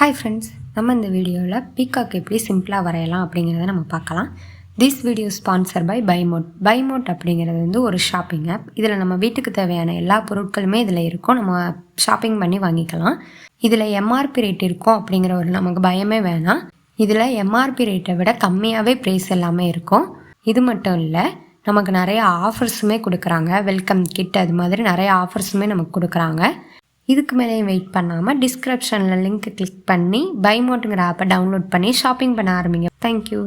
Hi friends, நம்ம இந்த வீடியோவில் பீகாக் எப்படி சிம்பிளாக வரையலாம் அப்படிங்கிறத நம்ம பார்க்கலாம். திஸ் வீடியோ ஸ்பான்சர் பை பைமோட். பைமோட் அப்படிங்கிறது வந்து ஒரு ஷாப்பிங் ஆப். இதில் நம்ம வீட்டுக்கு தேவையான எல்லா பொருட்களுமே இதில் இருக்கும். நம்ம ஷாப்பிங் பண்ணி வாங்கிக்கலாம். இதில் எம்ஆர்பி ரேட் இருக்கும் அப்படிங்கிற ஒரு நமக்கு பயமே வேணாம். இதில் எம்ஆர்பி ரேட்டை விட கம்மியாகவே ப்ரைஸ் எல்லாமே இருக்கும். இது மட்டும் இல்லை, நமக்கு நிறைய ஆஃபர்ஸுமே கொடுக்குறாங்க. வெல்கம் கிட் அது மாதிரி நிறைய ஆஃபர்ஸுமே நமக்கு கொடுக்குறாங்க. இதுக்கு மேலேயும் வெயிட் பண்ணாமல் டிஸ்கிரிப்ஷனில் லிங்க் கிளிக் பண்ணி பைமோட்டுங்கிற ஆப்பை டவுன்லோட் பண்ணி ஷாப்பிங் பண்ண ஆரம்பிங்க. தேங்க்யூ.